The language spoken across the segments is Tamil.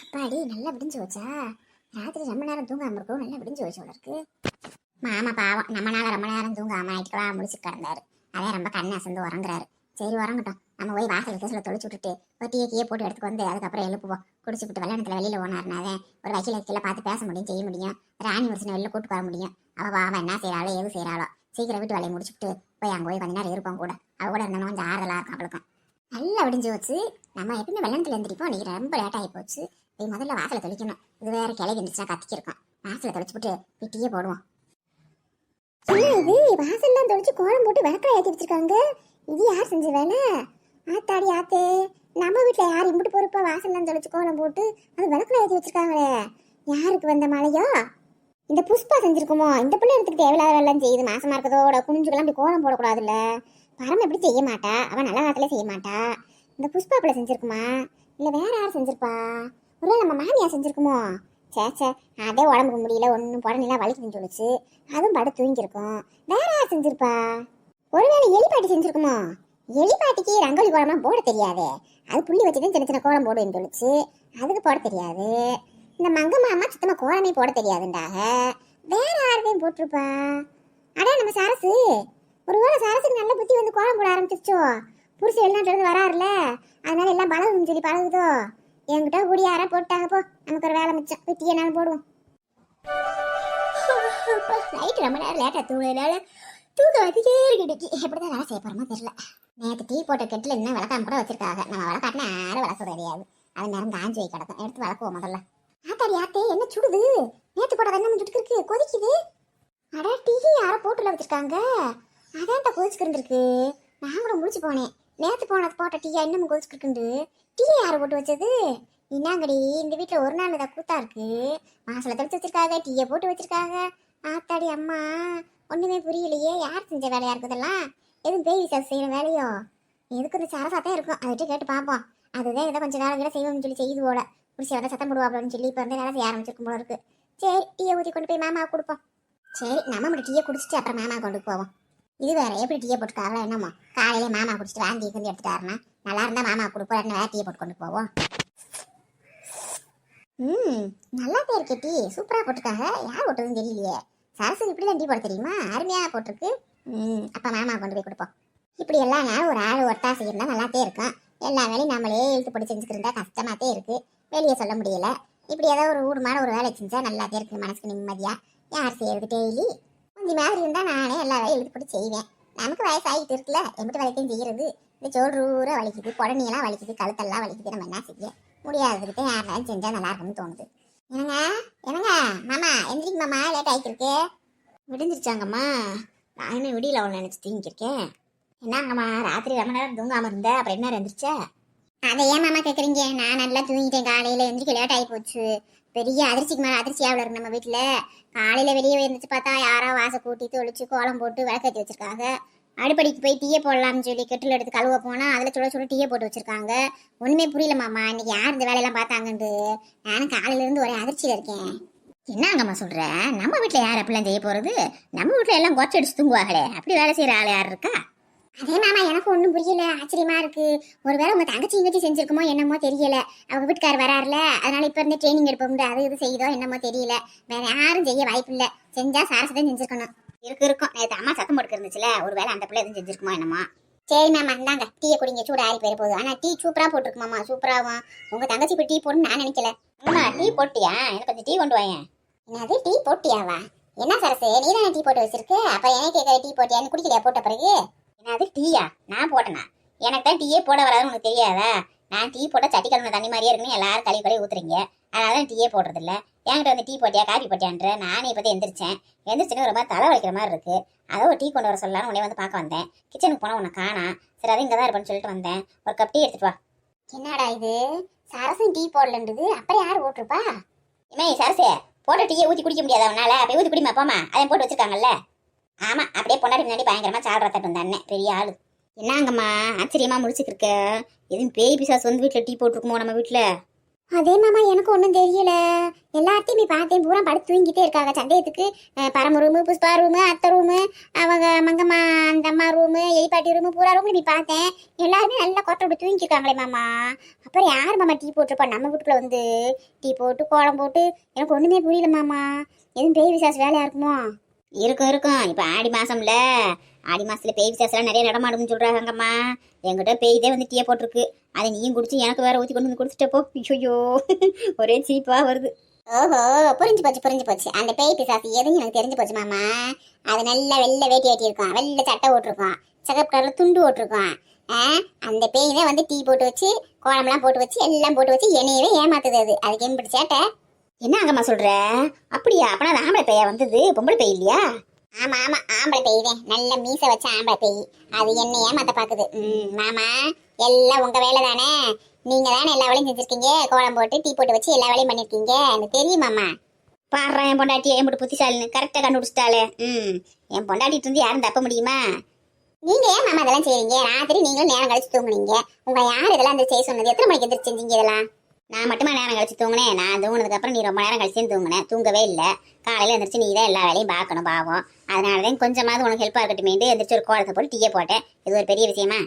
அப்பாடி நல்லா விடிஞ்சு வச்சா. ராத்திரி ரொம்ப நேரம் தூங்காம இருக்கும், நல்லா விடிஞ்சு வச்சு இருக்கு. மாமா பாவம் நம்மனால ரொம்ப நேரம் தூங்காம நைட்டுக்கெல்லாம் முடிச்சு கிடந்தாரு. அதே ரொம்ப கண்ணை அசந்து உறங்குறாரு. சரி உறங்கட்டும், நம்ம போய் வாசல் கேசில் தொலைச்சு விட்டுட்டு ஒரு டீயை போட்டு எடுத்துக்கு வந்து அதுக்கப்புறம் எழுப்புவோம். குடிச்சுட்டு வெள்ளத்தில் வெளியில் ஓனாருனாவே ஒரு வக்கீல கீழே பார்த்து பேச முடியும், செய்ய முடியும். ராணி முடிச்சுன்னு வெளில கூட்டு வர முடியும். அவள் என்ன செய்யறாளோ எது செய்யறாளோ சீக்கிரம் வீட்டு வேலையை முடிச்சுட்டு போய் அங்கே போய் கொஞ்ச நேரம் இருப்போம் கூட. அவள் கூட இருந்தோம்னா கொஞ்சம் ஆறுதலாக இருக்கும் அவளுக்கும். நல்லா விடிஞ்சு வச்சு நம்ம எப்பவுமே வெள்ளத்தில் எழுந்திரிப்போம். இன்னைக்கு ரொம்ப லேட் ஆகி போச்சு. போய் முதல்ல வாசலை தெளிக்கணும். இது வேற கிளவி இருந்துச்சுன்னா கத்திக்கிருக்கோம். வாசலை தெளிச்சு விட்டு டீயே போடுவோம். இது வாசல்லாம் தெளிச்சு கோலம் போட்டு விளக்கலை ஏற்றி வச்சிருக்காங்க. இது யார் செஞ்ச வேலை? ஆத்தாடி ஆத்தே, நம்ம வீட்டில் யார் இம்பிட்டு பொறுப்பா வாசல்லாம் தெளிச்சு கோலம் போட்டு அது விளக்கலை ஏற்றி வச்சிருக்காங்களே. யாருக்கு வந்த மழையோ? இந்த புஷ்பா செஞ்சிருக்குமோ? இந்த பிள்ளை எடுத்துக்கிட்டு தேவையில்லாத வேலைலாம் செய்யுது. மாசமா இருக்கதோட குனிஞ்சுக்கெல்லாம் அப்படி கோலம் போடக்கூடாதுல்ல. பரம் எப்படி செய்ய மாட்டா, அவன் நல்ல காலத்துல செய்ய மாட்டா. இந்த புஷ்பா பிள்ளை செஞ்சிருக்குமா இல்லை வேற யார் செஞ்சிருப்பா? ஒருவேளை நம்ம மாமியார் செஞ்சிருக்குமோ? சேச்சே, அதே உடம்புக்கு முடியல, ஒன்றும் புடனெல்லாம் வலிக்குதுன்னு சொல்லிச்சு, அதுவும் படுத்து தூங்கிருக்கும். வேற யார் செஞ்சிருப்பா? ஒருவேளை எலிப்பாட்டி செஞ்சிருக்குமோ? எலிப்பாட்டிக்கு ரங்கோலி கோலம்லாம் போட தெரியாது. அது புள்ளி வச்சுதான் சின்ன சின்ன கோலம் போடுவேன்னு சொல்லிச்சு, அதுக்கு போட தெரியாது. இந்த மங்கம்மா அம்மா சுத்தமா கோலமே போட தெரியாதுண்டாக. வேற யாருக்கையும் போட்டிருப்பா? அடா நம்ம சரசு. ஒருவேளை சரசுக்கு நல்ல புத்தி வந்து கோலம் போட ஆரம்பிச்சிருச்சோ? புருஷன் வெளிநாட்டுல வராருல, அதனால எல்லாம் பழகுன்னு சொல்லி பழகுதோ. என்கிட்ட கூடி யாரா போட்டாங்க போ, நமக்கு ஒரு வேலை மிச்சம். போய் டீ என்னாலும் போடுவோம். நைட்டு ரொம்ப நேரம் லேட்டா தூங்கினால தூக்க வச்சுட்டே இருக்கு. எப்படிதான் வேலை செய்ய போறோமோ தெரியல. நேற்று டீ போட்ட கெட்டில் இன்னும் விளக்காம கூட வச்சிருக்காங்க. நம்ம விளக்காட்டினா யாரும் விளக்க கிடையாது. அது நேரம் காஞ்சி வை கிடக்கும். எடுத்து விளக்குவோம் முதல்ல. ஆத்தாடி ஆத்தே, என்ன சுடுது? நேற்று போட்ட என்ன சுட்டுக்கு இருக்கு, கொதிக்குது. அடா, டீ யாரோ போட்டுல வச்சிருக்காங்க. அதான் கொதிச்சுக்கிட்டு இருக்கு. நான் கூட முடிச்சு போனேன். நேற்று போட்ட டீயா இன்னும் கொதிச்சுக்கிட்டு. டீயை யாரை போட்டு வச்சது? இன்னாங்கடி, இந்த வீட்டில் ஒரு நாள் தான் கூத்தா இருக்கு. மாசல தெளிச்சு வச்சிருக்காங்க, டீயை போட்டு வச்சிருக்காங்க. ஆத்தாடி அம்மா, ஒண்ணுமே புரியலையே. யார் செஞ்ச வேலையா இருக்குதெல்லாம்? எதுவும் பேய் விசாரிச்சு செய்யற வேலையோ? எதுக்கு இந்த சரசாத்தான் இருக்கும். அதுகிட்ட கேட்டு பார்ப்போம். அதுதான் ஏதோ கொஞ்சம் வேலை செய்வோம்னு சொல்லி செய்யுது போல. புடிச்சு வர சத்தம் போடுவா அப்படின்னு சொல்லி இப்போ வந்து வேலை செய்ய ஆரம்பிச்சிருக்கும் போல இருக்கு. சரி, டீயை ஊற்றி கொண்டு போய் மாமா கொடுப்போம். சரி, நம்ம மட்டும் டீயை குடிச்சிட்டு அப்புறம் மாமா கொண்டு போவோம். இது வேற எப்படி டீயை போட்டுருக்காங்களோ என்னமோ. காலையிலே மாமா குடிச்சிட்டு வாந்தி வந்து எடுத்துட்டாருன்னா நல்லா இருந்தா மாமா கொடுப்போம். வேற டீயை போட்டு கொண்டு போவோம். நல்லா தான் இருக்கே டீ, சூப்பரா போட்டிருக்காங்க. யார் போட்டதுன்னு தெரியலையே. சரசு இப்படிதான் டீ போட தெரியுமா? அருமையா போட்டிருக்கு. அப்ப மாமா கொண்டு போய் கொடுப்போம். இப்படி எல்லாம் நாள் ஒரு ஆள் ஒருத்தா செய்யறதா நல்லாத்தே இருக்கும். எல்லா வேலையும் நம்மளே இழுத்து போட்டு செஞ்சுக்கிறதா கஷ்டமாத்தே இருக்கு. வெளியே சொல்ல முடியல. இப்படி ஏதாவது ஒரு ஊடுமான ஒரு வேலை செஞ்சா நல்லாத்தே இருக்கு, மனசுக்கு நிம்மதியா. யார் செய்யறது டெய்லி? கொஞ்ச மாதிரி இருந்தா நானே எல்லா வேலையும் இழுத்து போட்டு செய்வேன். நமக்கு வயசாகிட்டு இருக்குல்ல, எம்பிட்டு வேலைக்கையும் செய்யறது. இந்த சோல்ரூரா வலிக்குது, புடனியெல்லாம் வலிக்குது, கழுத்தெல்லாம் வலிக்குது. நம்ம என்ன செய்ய முடியாதுக்கிட்ட யாராலும் செஞ்சா நல்லா இருக்கும்னு தோணுது. என்னங்க என்னங்க மாமா, எந்திரிக்கு மாமா, லேட் ஆகிருக்கு. விடிஞ்சிருச்சாங்கம்மா? நானுமே விடியல அவனை நினைச்சு தூங்கிருக்கேன். என்னங்கம்மா, ராத்திரி ரொம்ப நேரம் தூங்காம இருந்த, அப்புறம் என்ன இருந்துச்சா? அதை ஏன் மாமா கேட்குறீங்க? நான் நல்லா தூங்கிட்டேன். காலையில எந்திரிக்க லேட் ஆகி போச்சு. பெரிய அதிர்ச்சிக்கு மேலே அதிர்ச்சியாவில் இருக்கு நம்ம வீட்டில். காலையில் வெளியே எழுந்திரிச்சு பார்த்தா யாரோ வாசை கூட்டி தொளிச்சு கோலம் போட்டு விளக்கத்தி வச்சிருக்காங்க. அடுப்படிக்கு போய் டீயை போடலாம்னு சொல்லி கெட்டில் எடுத்து கழுவ போனால் அதில் சுட சுட டீயை போட்டு வச்சிருக்காங்க. ஒன்றுமே புரியல மாமா, இன்னைக்கு யார் இந்த வேலையெல்லாம் பார்த்தாங்கன்ட்டு. நானும் காலையிலேருந்து ஒரே அதிர்ச்சியில் இருக்கேன். என்னங்கம்மா சொல்கிறேன்? நம்ம வீட்டில் யார் அப்படிலாம் செய்ய போகிறது? நம்ம வீட்டில் எல்லாம் கொச்சை அடிச்சு தூங்குவாங்களே, அப்படி வேலை செய்கிற ஆள் யார் இருக்கா? அதே மாமா, எனக்கு ஒன்றும் புரியல, ஆச்சரியமா இருக்கு. ஒருவேளை உங்க தங்கச்சி இங்கச்சி செஞ்சிருக்குமோ என்னமோ தெரியல. அவங்க வீட்டுக்கார் வராருல, அதனால இப்ப இருந்து ட்ரைனிங் எடுப்போம். அது இது செய்யுதோ என்னமோ தெரியல. வேற யாரும் செய்ய வாய்ப்பு இல்ல. செஞ்சா சாரசதான் செஞ்சிருக்கணும். இருக்கும். நேற்று அம்மா சத்தம் போட்டு இருந்துச்சுல, ஒருவேளை அந்த பிள்ளை எதுவும் செஞ்சிருக்குமோ என்னமோ. சரி மேம், இந்தாங்க டீயை குடிங்க, சூடு ஆறி போயிட போகுது. ஆனா டீ சூப்பரா போட்டுருக்கு மாமா, சூப்பராகும். உங்க தங்கச்சி இப்ப டீ போடணும்னு நான் நினைக்கல. அம்மா, டீ போட்டியா? எனக்கு கொஞ்சம் டீ கொண்டு வாயேன். என்னது டீ போட்டியாவா? என்ன சரசு, நீ தானே டீ போட்டு வச்சிருக்கு, அப்ப எனக்கு கேட்கற டீ போட்டியான்னு குடிக்கலையா போட்ட பிறகு? என்னது டீயா? நான் போட்டேனா? எனக்கு தான் டீயே போட வராதுன்னு உனக்கு தெரியாதா? நான் டீ போட்டால் சட்டி கலந்த தண்ணி மாதிரியே இருக்குன்னு எல்லாரும் கழுவி கழுவி ஊத்துறீங்க. அதனால தான் டீயே போடுறது இல்லை. என்கிட்ட வந்து டீ போட்டியா காஃபி போட்டியான்ற. நானே இப்போ தான் எந்திரிச்சுன்னு ரொம்ப தலை வலிக்கிற மாதிரி இருக்கு. அதை ஒரு டீ கொண்டு வர சொல்லலான்னு உடனே வந்து பார்க்க வந்தேன். கிச்சனுக்கு போனால் உன்னை காணா. சரி, அது இங்கே தான் இருப்பேன்னு சொல்லிட்டு வந்தேன். ஒரு கப் டீ எடுத்துட்டு வா. என்னடா இது, சரசும் டீ போடலன்றது, அப்புறம் யார் போட்டிருப்பா? இமே சரசே, போட்ட டீயை ஊற்றி குடிக்க முடியாத உன்னால? அப்போ ஊற்றி குடிமா போமா, அதையும் போட்டு வச்சிருக்காங்கல்ல. ஆமா, அப்படியே பொண்டாடி முன்னாடி பயங்கரமா சாடுற தட்டு வந்தானே பெரிய ஆளு. என்னங்கம்மா ஆச்சரியமா முடிச்சுக்கிருக்க? எதுவும் பேய் பிசாசு வந்து வீட்டுல டீ போட்டிருக்குமோ நம்ம வீட்டுல? அதே மாமா எனக்கு ஒன்றும் தெரியல. எல்லாத்தையும் போய் பார்த்தேன், பூரா படுத்து தூங்கிட்டே இருக்காங்க. சந்தேகத்துக்கு பரம ரூமு, புஷ்பா ரூமு, அத்தை ரூமு, அவங்க மங்கம்மா அந்த அம்மா ரூமு, எலிப்பாட்டி ரூமு, பூரா ரூம்ல போய் பார்த்தேன். எல்லாருமே நல்லா கொட்டை விட்டு தூங்கிருக்காங்களே மாமா. அப்புறம் யார் மாமா டீ போட்டிருப்பா நம்ம வீட்டுக்குள்ள வந்து? டீ போட்டு கோலம் போட்டு எனக்கு ஒன்றுமே புரியல மாமா. எதுவும் பேய் விசாஸ் வேலையா இருக்குமோ? இருக்கும் இருக்கும். இப்போ ஆடி மாசம்ல, ஆடி மாசத்துல பேய் விசேஷம்லாம் நிறைய நடமாடும்னு சொல்றாங்கம்மா. என்கிட்ட பேய்தே வந்து டீயை போட்டிருக்கு. அதை நீயும் குடிச்சு எனக்கு வேற ஊற்றி கொண்டு வந்து குடிச்சிட்டப்போ ஐயோ ஒரே சீப்பா வருது. ஓஹோ, புரிஞ்சு போச்சு. அந்த பேய் பிசாசு எதுவும் எனக்கு தெரிஞ்சு போச்சு மாமா. அது நல்ல வெள்ளை வேட்டி இருக்கும், வெள்ளை சட்டை ஓட்டிருக்கோம், சிகப்பு கலர்ல துண்டு ஓட்டிருக்கோம். அந்த பேய் தான் வந்து டீ போட்டு வச்சு, கோலம்லாம் போட்டு வச்சு, எல்லாம் போட்டு வச்சு என்னையவே ஏமாத்துது. அதுக்கு எப்படி சேட்டை? என்ன அங்கம்மா சொல்ற? அப்படியா? அப்பனா அது ஆம்பளை பேயா வந்தது, பொம்பளை பேய் இல்லையா? ஆமா ஆம்பளை பேய் தான், நல்ல மீசை வச்ச ஆம்பளை பேய். அது என்ன ஏமாத்த பாக்குது. மாமா, எல்லாம் உங்க வேலை தானே. நீங்க தானே எல்லா வேலையும் செஞ்சிருக்கீங்க. கோலம் போட்டு டீ போட்டு வச்சு எல்லா வேலையும் பண்ணிருக்கீங்க. எனக்கு தெரியுமாமா. பாடுறா என் பொண்டாட்டி என் புத்திசாலின்னு கரெக்டா கண்டுபிடிச்சிட்டாலே. என் பொண்டாட்டிட்டு இருந்து யாரும் தப்ப முடியுமா? நீங்க ஏன் மாமா இதெல்லாம் செய்றீங்க? ராத்திரி நீங்களும் நேரம் கழிச்சு தூங்குனீங்க. உங்க யார் இதெல்லாம் இந்த செய்ய சொன்னது? எத்தனை மணிக்கு எந்திரிச்சு செஞ்சீங்க இதெல்லாம்? நான் மட்டுமா நேரம் கழிச்சு தூங்கினேன்? நான் தூங்கினதுக்கு அப்புறம் நீ ரொம்ப நேரம் கழிச்சு தூங்கினேன். தூங்கவே இல்லை. காலையில எந்திரிச்சு நீ தான் எல்லா வேலையும் பார்க்கணும் பாவம். அதனாலதான் கொஞ்சமாவது உனக்கு ஹெல்ப்பா இருக்கட்டுமேட்டு எந்திரிச்சு ஒரு கோலத்தை போட்டு டீயை போட்டேன். இது ஒரு பெரிய விஷயமா?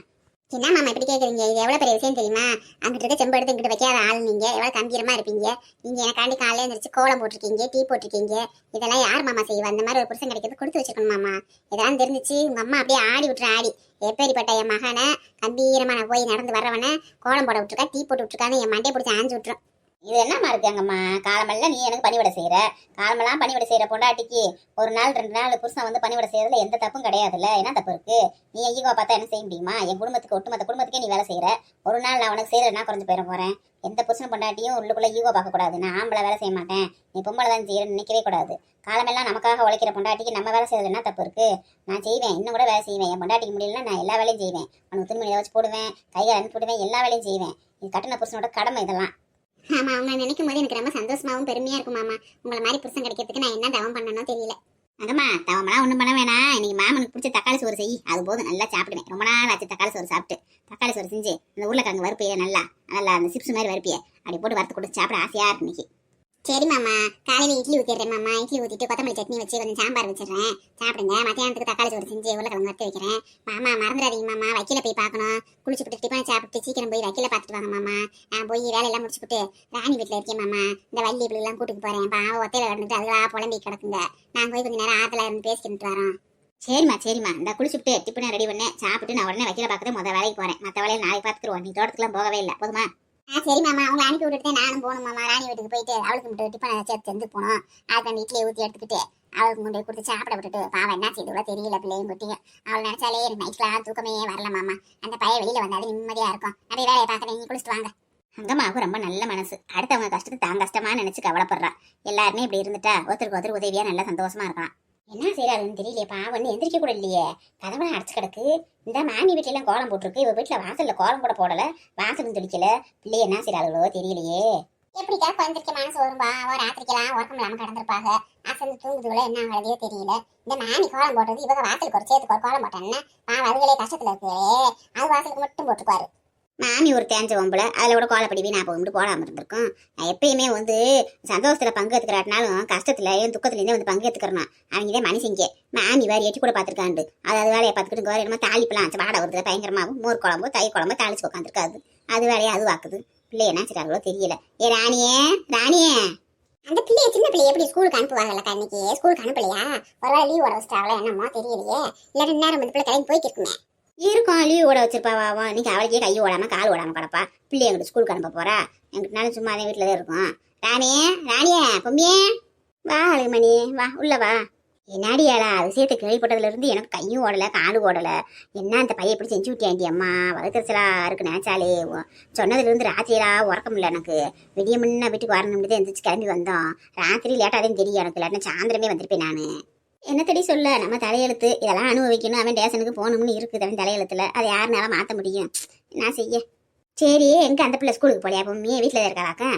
என்ன மாமா இப்படி கேக்குறீங்க? இது எவ்வளவு பெரிய விஷயம் தெரியுமா? அங்கிட்டு இருக்க செம்பு எடுத்து இங்கிட்டு வைக்காத ஆள் நீங்க. எவ்வளவு கம்பீரமா இருப்பீங்க. நீங்க எனக்காண்டி காலையில எந்திரிச்சு கோலம் போட்டிருக்கீங்க, டீ போட்டிருக்கீங்க. இதெல்லாம் யார் மாமா செய்வா? அந்த மாதிரி ஒரு புருஷன் கிடைக்கிறது கொடுத்து வச்சிருக்கணும் மாமா. இதெல்லாம் தெரிஞ்சிச்சு உங்க அம்மா அப்படியே ஆடி விட்டுற ஆடி. எப்பேரிப்பட்ட என் மகனை கம்பீரமா நான் போய் நடந்து வர்றவனை கோலம் போட விட்டுருக்கா, டீ போட்டு விட்டுருக்கான்னு என் மண்டையை பிடிச்சி ஆஞ்சு விட்டுரும். இது என்னம்மா இருக்காங்கம்மா? காலமெல்லாம் நீ எனக்கு பணிவிட செய்யற. காலமெல்லாம் பணிவிட செய்யற பொண்டாட்டிக்கு ஒரு நாள் 2 நாள் புருஷன் வந்து பணிவிட செய்யறதுல எந்த தப்பும் கிடையாதுல்ல. என்ன தப்பு இருக்கு? நீ ஈகோ பார்த்தா என்ன செய்ய முடியுமா? என் குடும்பத்துக்கு ஒட்டுமொத்த குடும்பத்துக்கே நீ வேலை செய்யற. ஒரு நாள் நான் உனக்கு செய்யறதுனா குறைஞ்சு போயிட போறேன். எந்த புருஷன் பொண்டாட்டியும் உள்ளுக்குள்ள ஈகோ பார்க்க கூடாது. நான் ஆம்பளை வேலை செய்ய மாட்டேன், நீ பொம்பளை தான் செய்யறேன்னு நினைக்கவே கூடாது. காலமெல்லாம் நமக்காக உழைக்கிற பொண்டாட்டிக்கு நம்ம வேலை செய்யறது என்ன தப்பு இருக்கு? நான் செய்வேன், இன்னும் கூட வேலை செய்வேன். என் பொண்டாட்டிக்கு முடியலன்னா நான் எல்லா வேலையும் செய்வேன். உனக்கு துணிமணி வச்சு போடுவேன், கையை அனுப்பி விடுவேன், எல்லா வேலையும் செய்வேன். இது கட்டின புருஷனோட கடமை இதெல்லாம். ஆமா, உங்களை நினைக்கும் போது எனக்கு ரொம்ப சந்தோஷமாவும் பெருமையா இருக்கும் மாமா. உங்களை மாதிரி புருஷன் கிடைக்கிறதுக்கு நான் என்ன தவம் பண்ணணும் தெரியல. அங்கம்மா தவமெல்லாம் ஒன்றும் பண்ண வேணாம். இன்னைக்கு மாமனுக்கு பிடிச்ச தக்காளி சோறு செய், அது போதும். நல்லா சாப்பிடுவேன். ரொம்ப நாள் ஆச்சு தக்காளி சோறு சாப்பிட்டு. தக்காளி சோறு செஞ்சு இந்த உருளைக்கிழங்கு வறுப்பிய நல்லா நல்லா அந்த சிப்ஸ் மாதிரி வறுப்பிய அப்படி போட்டு வறுத்து கொடுத்து சாப்பிட ஆசையா இருக்கு இன்னைக்கு. சரி மாமா, காலையில இட்லி ஊத்திடுறேன் மாமா. இட்லி ஊத்திட்டு கொத்தமல்லி சட்னி வச்சு கொஞ்சம் சாம்பார் வச்சிடுறேன், சாப்பிடுங்க. மத்தியானத்துக்கு தக்காளி சோறு செஞ்சு உருளைக்கிழங்கு வறுத்து வைக்கிறேன். மாமா மறந்துடாதீங்க மாமா, வக்கீல போய் பார்க்கணும். குளிச்சுட்டு டிஃபன் சாப்பிட்டு சீக்கிரம் போய் வக்கீல பார்த்துட்டு வாங்க மாமா. நான் போய் வேலையெல்லாம் முடிச்சுட்டு ராணி வீட்டில் இருக்கேன் மாமா. இந்த வள்ளி இப்படிலாம் கூட்டிட்டு போறேன். பாவம் ஒத்தையில கிடந்துட்டு அதுவா புலம்பி கிடக்குங்க. நான் போய் கொஞ்சம் நேரம் ஆத்துல இருந்து பேசிக்கிட்டு வரோம். சரிம்மா இந்த குளிச்சுட்டு டிஃபனை ரெடி பண்ணேன், சாப்பிட்டு நான் உடனே வக்கீல பார்க்கறது முதல் வேலைக்கு போறேன். மற்ற வேலையை நாளைக்கு பார்த்துக்குருவோம். நீ தோட்டத்துக்குலாம் போகவே இல்லை போதுமா? சரி மாமா, உங்களை அனுப்பி விட்டுட்டு நானும் போகணும் மாமா. ராணி வீட்டுக்கு போயிட்டு அவளுக்கு மட்டும் டிஃபனை சேர்த்து செஞ்சு போனோம். அதுக்கு அந்த இட்லியை ஊற்றி எடுத்துக்கிட்டு அவளுக்கு கொண்டு கொடுத்து சாப்பிட விட்டுட்டு பாவம் என்ன செய்து கூட தெரியல பிள்ளையும் குட்டிங்க. அவள் நினைச்சாலே எனக்கு நைட்லாம் தூக்கமே வரல மாமா. அந்த பையன் வெளியில வந்தாலும் நிம்மதியா இருக்கும். நிறைய வேலையை பார்க்குறேன், நீங்க குளிச்சுட்டு வாங்க. அங்கம்மாவுக்கு ரொம்ப நல்ல மனசு. அடுத்தவங்க கஷ்டத்தை தான் கஷ்டமா நினைச்சு கவலைப்படுறா. எல்லாருமே இப்படி இருந்துட்டா ஒருத்தருக்கு ஒருத்தர் உதவியா நல்லா சந்தோஷமா இருக்கலாம். என்ன செய்யறாருன்னு தெரியலையே, பாவம் எந்திரிக்க கூட இல்லையே, கதவெல்லாம் அடைச்சு கிடக்கு. இந்த மாமி வீட்டுல எல்லாம் கோலம் போட்டிருக்கு, இவ வீட்டுல வாசல்ல கோலம் கூட போடல, வாசலும் தெளிக்கல. பிள்ளைய என்ன செய்யறாங்களோ தெரியலையே. எப்படிக்கா குழந்தைக்கு மனசு வரும்பா? ராத்திரிக்கெல்லாம் உறக்கம் இல்லாம கடந்திருப்பாங்க, அசந்து தூங்குதுல என்ன ஆகுறதே தெரியல. இந்த மாமி கோலம் போட்டது இவங்க வாசலுக்கு ஒரு சேர்த்துக்கு ஒரு கோலம் போட்டேன்னா பாவம் அதுகளே கஷ்டத்துல இருக்கு. அது வாசலுக்கு மட்டும் போட்டுக்குவாரு. மாமி ஒரு தேஞ்ச பொம்பளை, அதில் கூட கோலப்படி வீணா போகும்போது போடாமல் இருந்திருக்கும். நான் எப்பயுமே வந்து சந்தோஷத்தில் பங்கு எடுத்துக்கிறாட்டினாலும் கஷ்டத்துலையும் துக்கத்துலேயும் வந்து பங்கு எடுத்துக்கிறேன். அவங்க இதே மனுஷங்க. மாமி வேறு எட்டி கூட பார்த்துருக்காண்டு, அதாவது வேலையை பார்த்துக்கிட்டு வேறு என்னமோ தாளிப்பெல்லாம் வாடை வருது பயங்கரமாகவும். மோர் குழம்பு தயிர் குழம்பு தாளிச்சு உட்காந்துருக்காது. அது வேலையை அது வாக்குது. பிள்ளை என்ன செய்றாங்களோ தெரியல. ராணியே அந்த பிள்ளைய சின்ன பிள்ளைய எப்படி ஸ்கூலுக்கு அனுப்புவாங்கல்ல? இன்னைக்கு ஸ்கூலுக்கு அனுப்பலையா? ஒரு வேளை லீவ் ஓட வச்சிட்டாங்களோ என்னமோ தெரியலையே. இல்லாட்டி நேரம் இந்த பிள்ளை கிளம்பி போய்க்கு இருக்குமே. இருக்கும் லீவ் ஓட வச்சிருப்பாவா? இன்னைக்கு அவளுக்கே கை ஓடாம கால் ஓடாம கிடப்பா. பிள்ளை எங்கிட்ட ஸ்கூலுக்கு அனுப்ப போறா. எங்கிட்டனாலும் சும்மா அதே வீட்டில் தான் இருக்கும். ராணியே பொம்மியே வா, அழுகுமணி வா, உள்ள வா. என்னாடியாளா விஷயத்தை கேள்விப்பட்டதுல இருந்து எனக்கு கையும் ஓடலை காலும் ஓடலை. என்ன அந்த பையன் எப்படி செஞ்சு விட்டியாண்டி அம்மா? வளர்க்கறச்சலா இருக்கு நினைச்சாலே. சொன்னதுல இருந்து ராத்திரியா உறக்கம் இல்லை எனக்கு. விடிய முன்ன வீட்டுக்கு வரணும்னு எந்திரிச்சு கிளம்பி வந்தோம். ராத்திரி லேட்டாதான் தெரியும் எனக்கு, இல்லாட்டினா சாயந்தரமே வந்திருப்பேன் நான். என்ன தடி சொல்ல, நம்ம தலையெழுத்து இதெல்லாம் அனுபவிக்கணும். அவன் டேஷனுக்கு போகணும்னு இருக்குது அவன் தலையெழுத்துல. அதை யாருனால மாற்ற முடியும்? என்ன செய்ய? சரி, எங்க அந்த பிள்ளை ஸ்கூலுக்கு போலியா? பொம்மியே வீட்டில் தான் இருக்காளாக்கா?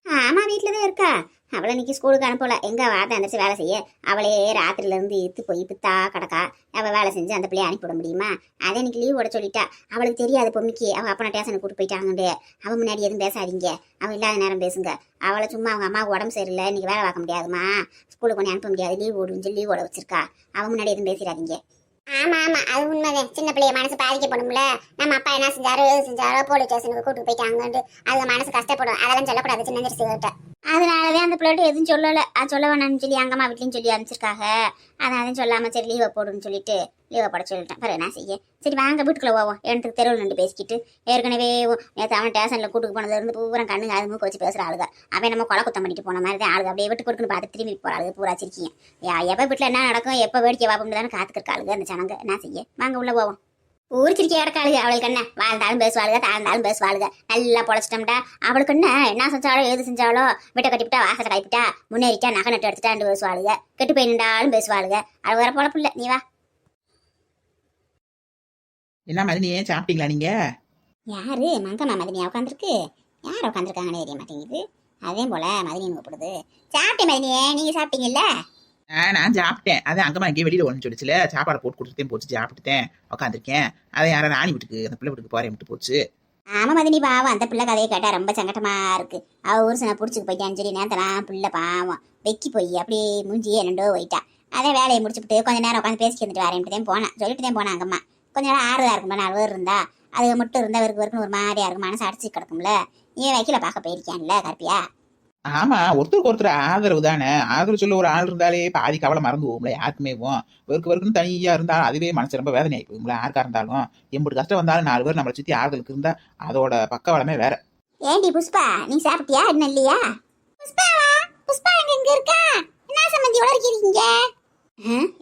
ஆமா வீட்டில் தான் இருக்கா. அவளை இன்னைக்கு ஸ்கூலுக்கு அனுப்பல. எங்க வார்த்தை அந்தரிச்சு வேலை செய்ய அவளே ராத்திரில இருந்து இத்து போய் பித்தா கிடக்கா. அவள் வேலை செஞ்சு அந்த பிள்ளைய அனுப்பிவிட முடியுமா? அதை இன்னைக்கு லீவ் போட சொல்லிட்டா. அவளுக்கு தெரியாது பொம்மிக்கு அவள் அப்பா டேஷனுக்கு கூட்டு போயிட்டாங்கண்டு. அவன் முன்னாடி எதுவும் பேசாதீங்க, அவள் இல்லாத நேரம் பேசுங்க. அவளை சும்மா அவங்க அம்மாவுக்கு உடம்பு சரியில்லை, இன்னைக்கு வேலை பார்க்க முடியாதுமா, ஸ்கூலுக்கு கொண்டு அனுப்ப முடியாது, லீவ் ஓடுன்னு சொல்லி லீவ் ஓட வச்சிருக்கா. அவன் முன்னாடி எதுவும் பேசிடாதீங்க. ஆமா ஆமா, அது உண்மைதான். சின்ன பிள்ளைய மனசு பாதிக்கப்படும்ல. நம்ம அப்பா என்ன செஞ்சாரோ எது செஞ்சாரோ போலீஸ் ஸ்டேஷனுக்கு கூட்டு போயிட்டாங்கன்ட்டு அது மனசு கஷ்டப்படும். அதெல்லாம் சொல்லக்கூடாது சின்ன சிறுகிட்ட. அதனாலதான் அந்த பிள்ளைகிட்ட எதுவும் சொல்லலை. அது சொல்ல வேணாம்னு சொல்லி அங்கம்மா வீட்லையும் சொல்லி அனுப்பிச்சிருக்காங்க. அதனால சொல்லாம சரி லீவை போடுன்னு சொல்லிட்டு லீவை போட சொல்லிட்டேன். பிறகு என்ன செய்ய? சரி வாங்க வீட்டுக்குள்ள போவோம். எனக்கு தெருவில் நின்று பேசிக்கிட்டு ஏற்கனவே நேற்று அவன் ஸ்டேஷனில் கூட்டுக்கு போனதுல இருந்து பூரா கண்ணு அது மூக்க வச்சு பேசுகிற ஆளுங்க. அவன் நம்ம கொலை குத்தம் பண்ணிட்டு போன மாதிரி தான் ஆளுங்க. அப்படியே விட்டு கொடுக்குன்னு பார்த்து திரும்பி போகிற ஆளுங்க பூரா வச்சிருக்கீங்க. எப்போ வீட்டில் என்ன நடக்கும், எப்போ வேடிக்கை வாப்பம் தானே காத்துக்கிற ஆளுங்க அந்த ஜனங்க. என்ன செய்ய? வாங்க உள்ள போவோம். ஊரிச்சிருக்கே இடக்காளுங்க. அவளுக்கு என்ன வாழ்ந்தாலும் பேசுவாளுங்க, தாழ்ந்தாலும் பேசுவாளுங்க. நல்லா பொழைச்சிட்டோம்டா. அவளுக்கு என்ன செஞ்சாலோ ஏது செஞ்சாலோ விட்ட கட்டிவிட்டா வாசத்தை கைப்பிட்டா முன்னேறிட்டா நகை நட்டு எடுத்துட்டான்னு பேசுவாளுங்க. கெட்டு போய் நின்றாலும் பேசுவாளுங்க. அது வர பொழப்பு இல்லை. நீ வா. என்ன மதினியே, சாப்பிட்டீங்களா நீங்க? யாரு மங்கம்மா மதினியா உட்காந்துருக்கு? யார் உட்காந்துருக்காங்கன்னு தெரிய மாட்டேங்குது. அதே போல மதினியும் கூப்பிடுது. சாப்பிட்டேன் மதினியே, நீங்க சாப்பிட்டீங்கல்ல? நான் சாப்பிட்டேன். அதான் அங்கம்மா இங்கே வெளியில ஒன்று சொல்லிச்சுல, சாப்பாடு போட்டு கொடுத்துட்டேன் போச்சு, சாப்பிட்டுட்டேன் உட்காந்துருக்கேன். அதை யாரும் ராணி வீட்டுக்கு அந்த பிள்ளை வீட்டுக்கு போறேன் விட்டு போச்சு. ஆமா மதினி பாவம், அந்த பிள்ளை கதையை கேட்டா ரொம்ப சங்கடமா இருக்கு. அவ ஒரு சில புடிச்சுக்கு போயிட்டான்னு சொல்லி நேரத்தெல்லாம் பிள்ளை பாவம் வெக்கி போய் அப்படியே மூஞ்சியே என்னண்டோ போயிட்டா. அதே வேலையை முடிச்சுட்டு கொஞ்ச நேரம் உட்காந்து பேசிட்டு வந்துட்டு வரேன்ட்டு தான் போனேன். சொல்லிட்டு தான் போனேன். அங்கம்மா கொஞ்ச நேரம் ஆறுதா இருக்கும்ல, 4 பேர் இருந்தா அது மட்டும் இருந்தா வருக்கு ஒரு மாதிரியா இருக்கும், மனசு அடிச்சு கிடக்கும்ல. ஏன் வைக்கல பார்க்க போயிருக்கியான்ல கற்பியா? ஆமா, ஒருத்தருக்கு ஒருத்தர் ஆதரவு தானே. ஆதரவு சொல்ல ஒரு ஆள் இருந்தாலே பாதி கவலை மறந்து போகும்ல யாருக்குமே. வெறுக்குன்னு தனியா இருந்தா அதுவே மனசு ரொம்ப வேதனை ஆகி போகும்ல யாருக்கா இருந்தாலும். எம்பிட்டு கஷ்டம் வந்தாலும் 4 பேர் நம்மளை சுத்தி ஆறுதலுக்கு இருந்தா அதோட பக்க வளமே வேற. ஏண்டி புஷ்பா, நீ சாப்பிட்டியா என்ன இல்லையா? புஷ்பாவா? புஷ்பா எங்க இருக்கா? என்ன சம்மந்தி உளறிக்கிறீங்க?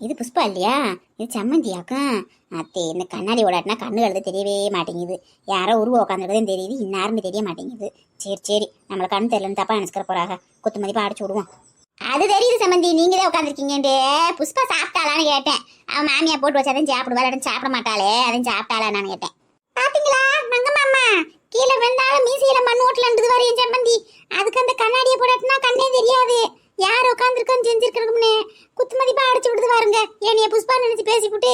இது புஷ்பா இல்லையா? இது சம்மந்தியாக்கும். அத்தே இந்த கண்ணாடி ஓடாட்டினா கண்ணு எழுத தெரியவே மாட்டேங்குது. யாரோ உருவ உட்காந்துருக்கதே தெரியுது, இன்னாருன்னு தெரிய மாட்டேங்குது. சரி நம்மளை கண்ணு தெரியலன்னு தப்பா நினைச்சுக்கிற போறாங்க. குத்து மதிப்பா அடிச்சு விடுவோம். அது தெரியுது சம்மந்தி, நீங்க தான் உட்காந்துருக்கீங்கன்ட்டு. புஷ்பா சாப்பிட்டாளான்னு கேட்டேன். அவன் மாமியா போட்டு வச்சாதான் சாப்பிடுவா, இடம் சாப்பிட மாட்டாளே, அதையும் சாப்பிட்டாளா நான் கேட்டேன். பாத்தீங்களா மங்கம்மா, கீழே விழுந்தாலும் மீசையில மண் ஓட்டலன்றது வரையும் சம்மந்தி. அதுக்கு அந்த கண்ணாடியை போடாட்டினா கண்ணே தெரியாது யார் உட்காந்துருக்கோன்னு செஞ்சிருக்கணும்னு. குத்து மதிப்பா அடிச்சு விடுது பாருங்க. என்னைய புஷ்பா நினைச்சு பேசிவிட்டு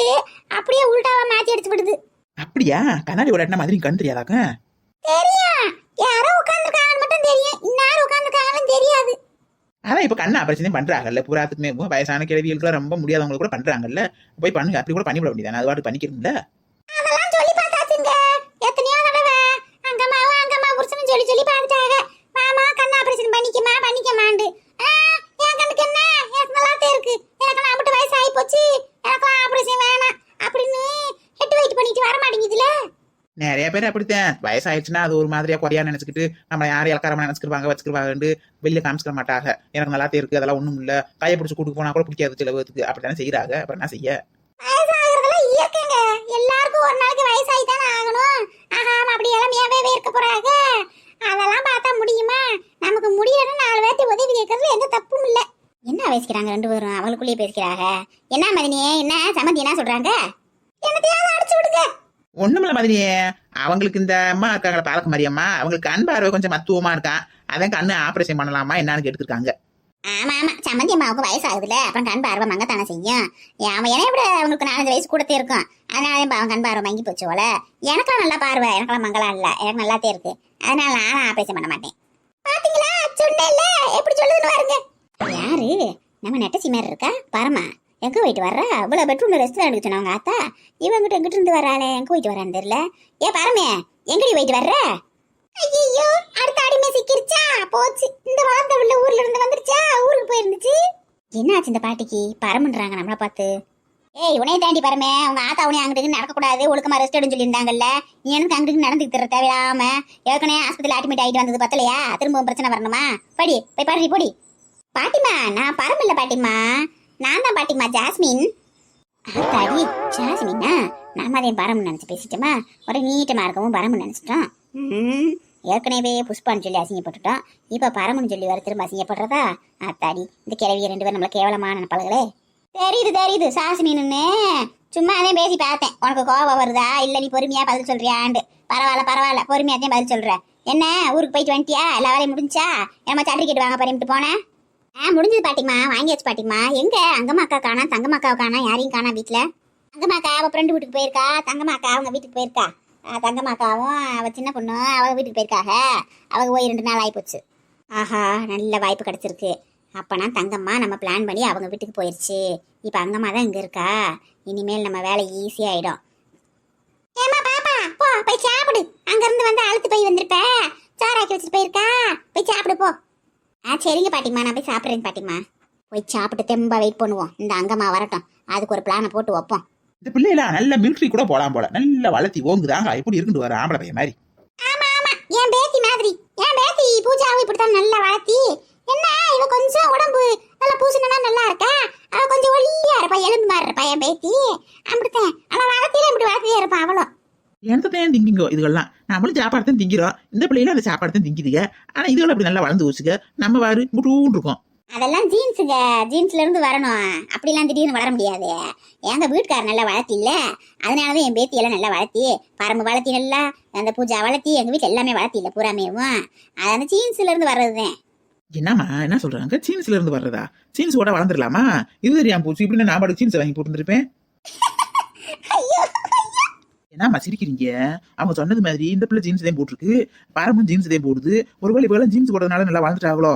அப்படியே உள்டாவா மாத்தி அடிச்சு விடுது. அப்படியா? கண்ணாடி ஓடாட்டினா மாதிரி கண் தெரியாதாக்க? தெரியும், யாரோ உட்காந்துருக்காங்கன்னு மட்டும் தெரியும், இன்னாரும் உட்காந்துருக்காங்கன்னு தெரியாது. அதான் இப்ப கண்ணு ஆபரேஷனே பண்றாங்கல்ல பூராத்துக்குமே. வயசான கிழவிகளுக்கு ரொம்ப முடியாதவங்களுக்கு கூட பண்றாங்கல்ல. போய் பண்ணுங்க, அப்படி கூட பண்ணிவிட வேண்டியதானே, அது வாட்டு பண்ணிக்கிறீங்களா? அதெல்லாம் சொல்லி பார்த்தாச்சுங்க எத்தனையோ தடவை. அங்கம்மா புருஷன் சொல்லி பார்த்துட்டாங்க. மாமா கண்ணு ஆபரேஷன் பண்ணிக்கமாண்டு. என் கண்ணுக்கு என்ன, எனக்கு நல்லாத்தே இருக்கு, எனக்கு நான் மட்டும் வயசு ஆகி போச்சு, எனக்கு ஆபரேஷன் வேணாம் அப்படின்னு ஹெட் வெயிட் பண்ணிட்டு வர மாட்டேங்குதுல. நிறைய பேர் அப்படித்தான். வயசாயிடுச்சுன்னா அது ஒரு மாதிரியா குறையா நினைச்சுக்கிட்டு நம்ம யாரும் இலக்காரமா நினைச்சுக்கிருவாங்க, வச்சுக்கிருவாங்க, வெளியில காமிச்சுக்க மாட்டாங்க. எனக்கு நல்லாத்தே இருக்கு, அதெல்லாம் ஒண்ணும் இல்ல, கையை பிடிச்சி கூட்டு போனா கூட பிடிக்காது சில பேருக்கு. அப்படித்தானே செய்யறாங்க. அப்புறம் என்ன செய்ய? வயசாகிறதெல்லாம் இயற்கைங்க. எல்லாருக்கும் ஒரு நாளைக்கு வயசாகி தானே ஆகணும். ஆகாம அப்படி இளமையாவே இருக்க போறாங்க. அதெல்லாம் பார்த்தா முடியுமா? நமக்கு முடியலன்னு 4 பேர்த்து உதவி கேட்கறதுல எந்த தப்பும் இல்ல. என்ன பேசிக்கிறாங்க 2 பேரும்? அவளுக்குள்ளேயே பேசிக்கிறாங்க. என்ன மதினியே, என்ன சம்மந்தி என்ன சொல்றாங்க? என்னத்தையாவது அடிச்சு விடுங்க. ஒண்ணுமில்ல மாதிரியே, அவங்களுக்கு இந்த அம்மா இருக்காங்களா பாலக்க மாதிரியம்மா, அவங்களுக்கு கண் பார்வை கொஞ்சம் மத்துவமா இருக்கான். அதான் கண்ணு ஆபரேஷன் பண்ணலாமா என்னன்னு கேட்டுருக்காங்க. ஆமா சம்மந்தி அம்மாவுக்கு வயசாகுதுல, அப்புறம் கண் பார்வை மங்கத்தானே செய்யும். அவன் என்னை விட அவங்களுக்கு 4 வயசு கூடத்தே இருக்கும். அதனால அவன் கண் பார்வை மங்கி போச்சு போல. எனக்கெல்லாம் நல்லா பார்வை, எனக்கெல்லாம் மங்களா இல்ல, எனக்கு நல்லாத்தே இருக்கு. அதனால நான் ஆபரேஷன் பண்ண மாட்டேன். பாத்தீங்களா சொன்னேன்ல, எப்படி சொல்லுதுன்னு பாருங்க. யாரு நம்ம நெட்டச்சி மாதிரி இருக்கா பரமா? எங்க போயிட்டு வர்றா? இவ்வளவு பெட்ரூம்ல ரெஸ்டாரண்ட் எடுக்க சொன்னவங்க ஆத்தா, இவங்கிட்ட எங்கிட்ட இருந்து வராளே, எங்க போயிட்டு வரான்னு தெரியல. ஏ பரமே, எங்கடி போயிட்டு வர்ற? ஐயோ, அடுத்த அடிமை சிக்கிருச்சா போச்சு. இந்த வளர்ந்த உள்ள ஊர்ல இருந்து வந்துருச்சா, ஊருக்கு போயிருந்துச்சு. என்னாச்சு இந்த பாட்டிக்கு? பரமன்றாங்க நம்மள பார்த்து. ஏய் உனைய தாண்டி பரமே, உங்க ஆத்தா உனைய அங்கிட்டு நடக்கக்கூடாது, ஒழுக்கமா ரெஸ்ட் எடுன்னு சொல்லியிருந்தாங்கல்ல. நீ எனக்கு அங்கிட்டு நடந்துட்டு தர தேவையில்லாம. ஏற்கனவே ஆஸ்பத்திரியில் அட்மிட் ஆகிட்டு வந்தது பத்தலையா? திரும்பவும் பிரச்சனை வரணுமா? படி போய் பாடி போடி. பாட்டிமா, நான் பரம் இல்ல பாட்டிமா, நான் தான் பாட்டிமா, ஜாஸ்மின். ஆத்தாடி ஜாஸ்மின்னா? நாம அதே பரம்னு நினைச்சு பேசிட்டோமா? ஒரு நீட்டமா இருக்கவும் பரம்னு நினைச்சிட்டோம். ஏற்கனவே புஷ்பான்னு சொல்லி அசிங்கப்பட்டுட்டோம், இப்ப பரம்னு சொல்லி வர திரும்ப அசிங்கப்படுறதா? ஆத்தாடி, இந்த கிழவிய 2 பேரும் நம்மள கேவலமான நினைப்பாளுகளே. தெரியுது சாஸ்மின்னு சும்மா அதே பேசி பார்த்தேன். உனக்கு கோவம் வருதா இல்ல நீ பொறுமையா பதில் சொல்றியாண்டு? பரவாயில்ல பொறுமையாத்தையும் பதில் சொல்ற. என்ன ஊருக்கு போயிட்டு வந்துட்டியா? எல்லா வேலையும் முடிஞ்சா? ஏமா சர்டிஃபிகேட் வாங்க பண்ணிட்டு போனேன். முடிஞ்சது பாட்டிமா, வாங்கியாச்சு பாட்டிமா. எங்க அங்கம்மா அக்கா காணா, தங்கம்மா அக்காவை காணா, யாரையும் காணா வீட்டுல. அங்கம்மா அக்கா அவ ஃப்ரெண்டு வீட்டுக்கு போயிருக்கா, தங்கம்மா அக்கா அவங்க வீட்டுக்கு போயிருக்கா. தங்கம்மா அக்காவும் அவ சின்ன பொண்ணு அவ வீட்டுக்கு போயிருக்காக. அவங்க போய் 2 நாள் ஆயிப்போச்சு. ஆஹா, நல்ல வாய்ப்பு கிடைச்சிருக்கு. அப்பனா தங்கம்மா நம்ம பிளான் பண்ணி அவங்க வீட்டுக்கு போயிருச்சு. இப்ப அங்கம்மா தான் இங்க இருக்கா. இனிமேல் நம்ம வேலை ஈஸியாயிடும். ஏமா பாப்பா, போ போய் சாப்பிடு. அங்க இருந்து வந்து அழுத்து போய் வந்திருப்ப, சாராக்கி வச்சுட்டு போயிருக்கா, போய் சாப்பிடு போ. சரிங்க பாட்டிமா, நான் போய் சாப்பிட்றேன் பாட்டிமா. போய் சாப்பிட்டு தெம்பா வெயிட் பண்ணுவோம். இந்த அங்கம்மா வரட்டும், அதுக்கு ஒரு பிளானை போட்டு வைப்போம். இந்த பிள்ளைலாம் நல்ல மிலிட்ரி கூட போலாம் போல. நல்ல வளர்த்தி ஓங்குதாங்க. எப்படி இருக்குன்னு வர ஆம்பளை பையன் மாதிரி. ஆமா ஆமா, என் பேத்தி மாதிரி. என் பேத்தி பூஜாவும் இப்படித்தான் நல்லா வளர்த்தி. என்ன இவ கொஞ்சம் உடம்பு நல்லா பூசினா நல்லா இருக்கா, அவ கொஞ்சம் ஒல்லியா இருப்பா, எலும்பு மாதிரி இருப்பா என் பேத்தி. அப்படித்தான் ஆனா வளர்த்தியில இப்படி வளர்த்தியே இருப்பான் அவளும். என்னத்தையும் திங்கிங்கோ இதுகள்லாம். நம்மளும் சாப்பாடு தான் திங்கிறோம், இந்த பிள்ளைகளும் அந்த சாப்பாடு தான் திங்கிதுங்க. ஆனா இதுகள் அப்படி நல்லா வளர்ந்து வச்சுக்க, நம்ம வாரு முட்டூன்னு இருக்கும். அதெல்லாம் ஜீன்ஸுங்க, ஜீன்ஸ்ல இருந்து வரணும். அப்படிலாம் திடீர்னு வளர முடியாது. எங்க வீட்டுக்காரர் நல்லா வளர்த்தி இல்ல, அதனாலதான் என் பேத்தி எல்லாம் நல்லா வளர்த்தி. பரம்பு வளர்த்தி நல்லா, அந்த பூஜா வளர்த்தி, எங்க வீட்டுல எல்லாமே வளர்த்தி இல்ல பூராமேவும். அது அந்த ஜீன்ஸ்ல இருந்து வர்றதுதான். என்னம்மா என்ன சொல்றாங்க? ஜீன்ஸ்ல இருந்து வர்றதா? ஜீன்ஸ் கூட வளர்ந்துடலாமா? இது தெரியாம போச்சு. இப்படி நான் பாட்டு ஜீன்ஸ் வாங்கி போட்டுருப்பேன். என்னம்மா சிரிக்கிறீங்க? அவங்க சொன்னது மாதிரி இந்த பிள்ளை ஜீன்ஸ் தான் போட்டிருக்கு, பரமும் ஜீன்ஸ் தான் போடுது. ஒருவேளை இப்ப ஜீன்ஸ் போடுறதுனால நல்லா வளர்ந்துட்டாங்களோ?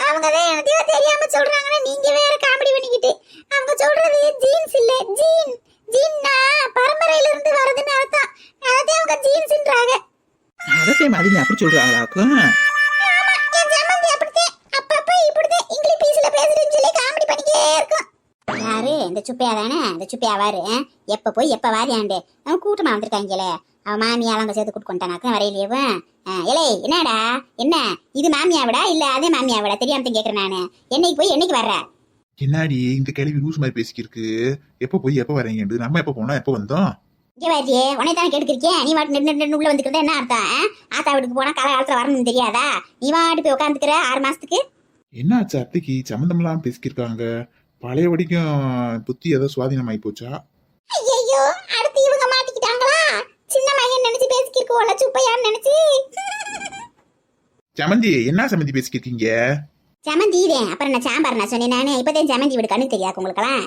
அவங்கதான் எனக்கு தெரியாம சொல்றாங்கன்னா நீங்க வேற காமெடி பண்ணிக்கிட்டு. அவங்க சொல்றது ஜீன்ஸ் இல்ல, ஜீன். ஜீன்னா பரம்பரையில இருந்து வரதுன்னு அர்த்தம். அதே அவங்க ஜீன்ஸ்ன்றாங்க. அதே மாதிரி நீ அப்படி சொல்றாங்களாக்கும்? ஆமா, என் சம்மந்தி அப்படித்தான் அப்பப்ப இப்படிதான் இங்கிலீஷ் பீஸ்ல பேசுறேன்னு சொல்லி காமெடி பண்ணிட்டே இருக்கும். யாரு இந்த சுப்பையா தானே? இந்த சுப்பையா வாரு, எப்ப போய் எப்ப வாரியாண்டு அவன் கூட்டமா வந்திருக்காங்களே. அவன் மாமியாலாம் அங்க சேர்த்து கூட்டு கொண்டானாக்கும் வரையிலேயும். இலே என்னடா, என்ன இது மாமியா விடா இல்ல அதே மாமியா விடா தெரியாம கேக்குறேன் நானு. என்னைக்கு போய் என்னைக்கு வர்ற? என்னாடி இந்த கேள்வி லூஸ் மாதிரி பேசிக்கிருக்கு? எப்ப போய் எப்ப வரீங்க? நம்ம எப்ப போனோம் எப்ப வந்தோம்? இங்க வாரியே, உன்னை தானே கேட்டுக்கிருக்கேன். நீ வாட்டு நின்று உள்ள வந்துக்கிறதா என்ன அர்த்தம்? ஆத்தா வீட்டுக்கு போனா காலகாலத்துல வரணும்னு தெரியாதா? நீ வாட்டு போய் உட்காந்துக்கிற 6 மாசத்துக்கு. என்ன ஆச்சு? அத்தைக்கு சம்மந்தம்லாம் பேசிக்கிருக்காங்க. பழைய வடிக்கும் புத்தி ஏதோ சுவாதீனமாயி போச்சா? ஐயோ, அடுத்து இவங்க மாட்டிக்கிட்டாங்களா? சின்ன மகன் நினைச்சு பேசிக்கிருக்கோல, சுப்பையான்னு நினைச்சு. சமந்தி என்ன சமந்தி பேசிக்கிருக்கீங்க? சமந்தி இதேன். அப்புறம் நான் சாம்பார் நான் சொன்னேன் நானே. இப்பதான் சமந்தி வீடு கண்ணு தெரியாது உங்களுக்கெல்லாம்.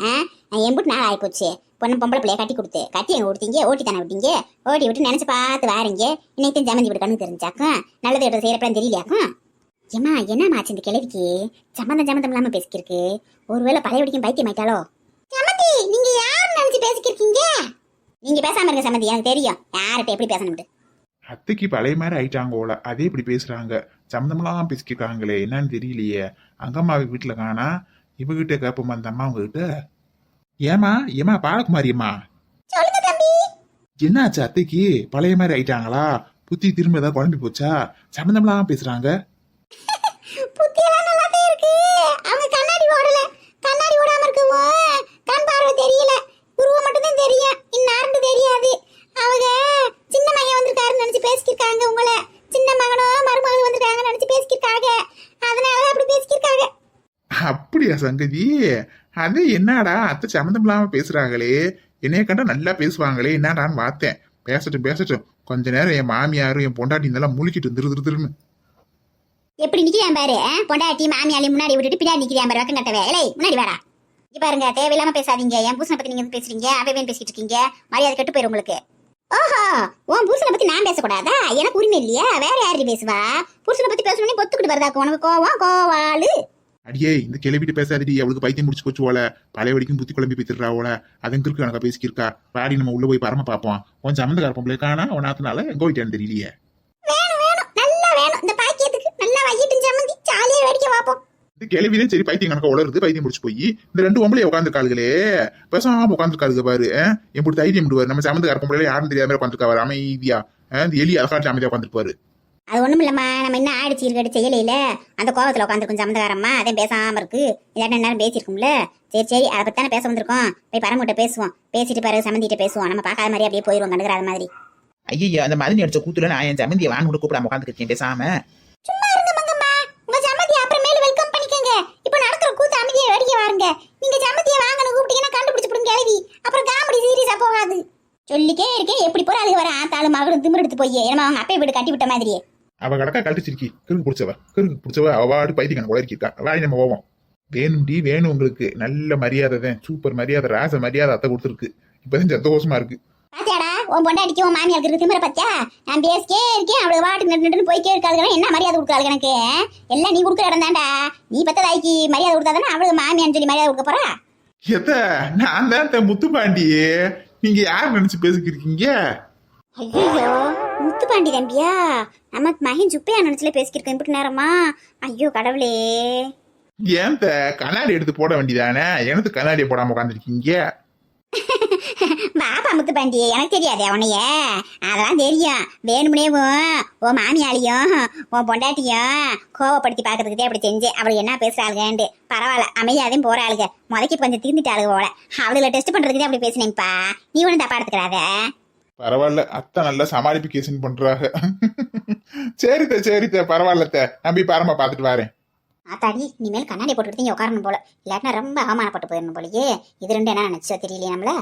எம்பிட்டு நாள் ஆயிப்போச்சு. பொம்பளை பிள்ளைய கட்டி கொடுத்து கட்டி எங்க கொடுத்தீங்க, ஓட்டி தானே விட்டீங்க. ஓட்டி விட்டு நினைச்சு பார்த்து வாரீங்க. இன்னைக்கு சமந்தி வீடு கண்ணு தெரிஞ்சாக்கும். நல்லது எடுத்து செய்யறப்பலாம் தெரியலையாக்கும். ஏமா என்னமாச்சு இந்த கிழவிக்கு? சம்மந்தம் இல்லாம பேசிக்கிருக்கு. ஒருவேளை பழைய வடிக்கும் பைத்தியம் ஆயிட்டாலோ? சமந்தி நீங்க யாரு நினைச்சு பேசிக்கிருக்கீங்க? நீங்க பேசாம இருங்க சமந்தி, எனக்கு தெரியும் யார்கிட்ட எப்படி பேசணும்னு. அத்தைக்கு பழைய மாதிரி ஆயிட்டாங்கோல, அதே இப்படி பேசுறாங்க. சம்மந்தம்லாம் பேசிக்கிருக்காங்களே, என்னன்னு தெரியலையே. அங்கம்மா வீட்டுல காணா, இவகிட்ட கேப்போமா அந்த அம்மா உங்ககிட்ட? ஏமா பாலகுமாரி அம்மா, சொல்லுங்க தம்பி. என்னாச்சு அத்தைக்கு? பழைய மாதிரி ஆயிட்டாங்களா? புத்தி திரும்ப ஏதாவது குழம்பி போச்சா? சம்மந்தம்லாம் பேசுறாங்க. புத்தியெல்லாம் நல்லாதான் இருக்கு. அவங்க கண்ணாடி ஓடல. கண்ணாடி ஓடாம இருக்கவோ கண் பார்வை தெரியல, உருவம் மட்டும் தான் தெரியும், இன்னார்னு தெரியாது. அவங்க சின்ன மகன் வந்திருக்காருன்னு நினைச்சு பேசிக்கிருக்காங்க. உங்களை சின்ன மகனோ மருமகள் வந்திருக்காங்க நினைச்சு பேசிக்கிருக்காங்க. அதனாலதான் அப்படி பேசிக்கிருக்காங்க. அப்படியா சங்கதி? அது என்னடா அத்தை சம்மந்தம் இல்லாம பேசுறாங்களே, என்னைய கண்டா நல்லா பேசுவாங்களே என்னடான்னு பார்த்தேன். பேசட்டும் கொஞ்ச நேரம் என் மாமியாரும் என் பொண்டாட்டி இதெல்லாம் முழிக்கிட்டு திருன்னு. எப்படி நிக்கிறான் பாரு, பொண்டாட்டி மாமியாலி முன்னாடி விட்டுட்டு பின்னாடி நிக்கிறான் பாரு, வக்கம் கட்டவே. இல்லை முன்னாடி வாடா. இங்க பாருங்க, தேவையில்லாம பேசாதீங்க. என் பூசனை பத்தி நீங்க பேசுறீங்க, அவன் பேசிட்டு இருக்கீங்க. மரியாதை கெட்டு போயிரும் உங்களுக்கு. ஓஹோ, உன் புருஷனை பத்தி நான் பேசக்கூடாதா? எனக்கு உரிமை இல்லையா? வேற யாரு பேசுவா? புருஷனை பத்தி பேசணும்னே பொத்துக்கிட்டு வருதாக்கும் உனக்கு கோவம், கோவாளு. அடியே இந்த கிளவிட்டு பேசாதடி, அவளுக்கு பைத்தியம் முடிச்சு போச்சு போல. பழைய வடிக்கும் புத்தி குழம்பி பேத்துறா போல. அதுங்க இருக்கு எனக்கு பேசிக்கிருக்கா. வாடி நம்ம உள்ள போய் பரம பாப்போம். கொஞ்சம் சம்மந்தக்கார பொம்பளை காணா உனாத்தினால எங்க போயிட்டான்னு தெரியலையே. வேணும் நல்லா வேணும். இந்த பாக்கியத்துக்கு நல்லா வையிட்டு சம்மந்தி ஜாலியா வேடிக்கை பார்ப்போம். இந்த கிளவிதான் சரி பைத்தியம் கணக்கா உளருது, பைத்தியம் முடிச்சு போய் இந்த 2 பொம்பளை உட்காந்துருக்காளுகளே, பேசாம உட்காந்துருக்காளுங்க பாரு. எப்படி தைரியம் விடுவாரு? நம்ம சம்மந்தக்கார பொம்பளை யாரும் தெரியாத மாதிரி உட்காந்துருக்காரு அமைதியா. இந்த எலி அழகாட்டு அமைதியா உட்காந்துருப்பாரு. அது ஒண்ணும் இல்லம்மா, நம்ம என்ன ஆடிச்சு இருக்கட்டு செய்யலையில, அந்த கோவத்துல உட்காந்துருக்கும் சம்மந்தக்காரம்மா. அதே பேசாம இருக்கு. இல்லாட்டி நேரம் பேசிருக்கும்ல. சரி அதை பத்தி தானே பேச வந்திருக்கோம். போய் பரமுட்ட பேசுவோம். பேசிட்டு பிறகு சம்மந்திட்ட பேசுவோம். நம்ம பார்க்காத மாதிரி அப்படியே போயிருவோம், கண்டுக்கிற மாதிரி. ஐயா அந்த மாதிரி அடிச்ச கூத்துல நான் என் சம்மந்தியை வாங்க கூட கூப்பிடாம உட்காந்துருக்கேன் பேசாம. சும்மா இருங்க மங்கம்மா, உங்க சம்மந்தி அப்புறமேல வெல்கம் பண்ணிக்கங்க. இப்போ நடக்கிற கூத்து அமைதியை வேடிக்கை வாருங்க. நீங்க சம்மந்தியை வாங்கன்னு கூப்பிட்டீங்கன்னா கண்டுபிடிச்சு போடுங்க கேள்வி. அப்புறம் காமெடி சீரியஸா போகாது. சொல்லிக்கே இருக்கேன், எப்படி போற அதுக்கு வர ஆத்தாலும் மகளும் திமிர் எடுத்து போய் என்னமா அவங்க அப்பே வீடு கட்டி விட்ட மாதிரியே. அவ கடக்கா கழட்டிச்சிருக்கி கிறுக்கு பிடிச்சவ அவாடு பைத்தியக்கான கூட இருக்கா வாய் நம்ம போவோம். வேணும்டி வேணும் உங்களுக்கு நல்ல மரியாதை தான் சூப்பர் மரியாதை ராச மரியாதை அத்தை கொடுத்துருக்கு இப்பதான் சந்தோஷமா இருக்கு. பாத்தியாடா உன் பொண்டாட்டிக்கு உன் மாமியாருக்கு இருக்கு திமிர பத்தியா நான் பேசிக்கே இருக்கேன் அவளுக்கு வாட்டுக்கு நட்டு போய்க்கே இருக்காதுன்னா என்ன மரியாதை கொடுக்காது எனக்கு எல்லாம் நீ கொடுக்குற இடம் தான்டா நீ பத்ததாய்க்கு மரியாதை கொடுத்தாதானே அவளுக்கு மாமியான்னு சொல்லி மரியாதை கொடுக்க போறா. எத்த நான் தான் முத்துப்பாண்டியே நீங்க யார் நினைச்சு பேசிக்கிருக்கீங்க? ஐயோ முத்துப்பாண்டி தம்பியா நம்ம மகன் சுப்பையா நினைச்சுல பேசிக்கிருக்கேன் இப்படி நேரமா ஐயோ கடவுளே. ஏன் கண்ணாடி எடுத்து போட வேண்டியதானே எனக்கு கண்ணாடியை போடாம உட்காந்துருக்கீங்க? பாப்பா முத்துப்பாண்டி எனக்கு தெரியாதே உன்னைய அதெல்லாம் தெரியும் வேணும்னேவும் உன் மாமியாலையும் உன் பொண்டாட்டியும் கோவப்படுத்தி பாக்குறதுக்கே அப்படி செஞ்சேன். அவளுக்கு என்ன பேசுறாளுகண்டு பரவாயில்ல அமைதியாதையும் போறாளுங்க முதக்கி கொஞ்சம் திருந்திட்டாளுக போல அவளுகளை டெஸ்ட் பண்றதுக்கே அப்படி பேசினேன்ப்பா நீ ஒன்னும் தப்பா எடுத்துக்கிறாத. பரவாயில்ல அத்தை நல்லா சமாளிப்பிகேஷன் பண்றாங்க. சரித்த பரவாயில்லத்த நம்பி பாரமா பாத்துட்டு வரேன். ஆத்தாடி இனிமேல் கண்ணாடி போட்டுக்கிட்டு இங்க உட்காரணும் போல இல்லாட்டினா ரொம்ப அவமானப்பட்டு போயிடணும் போலயே இது ரெண்டு என்ன நினைச்சோ தெரியலையே நம்மள.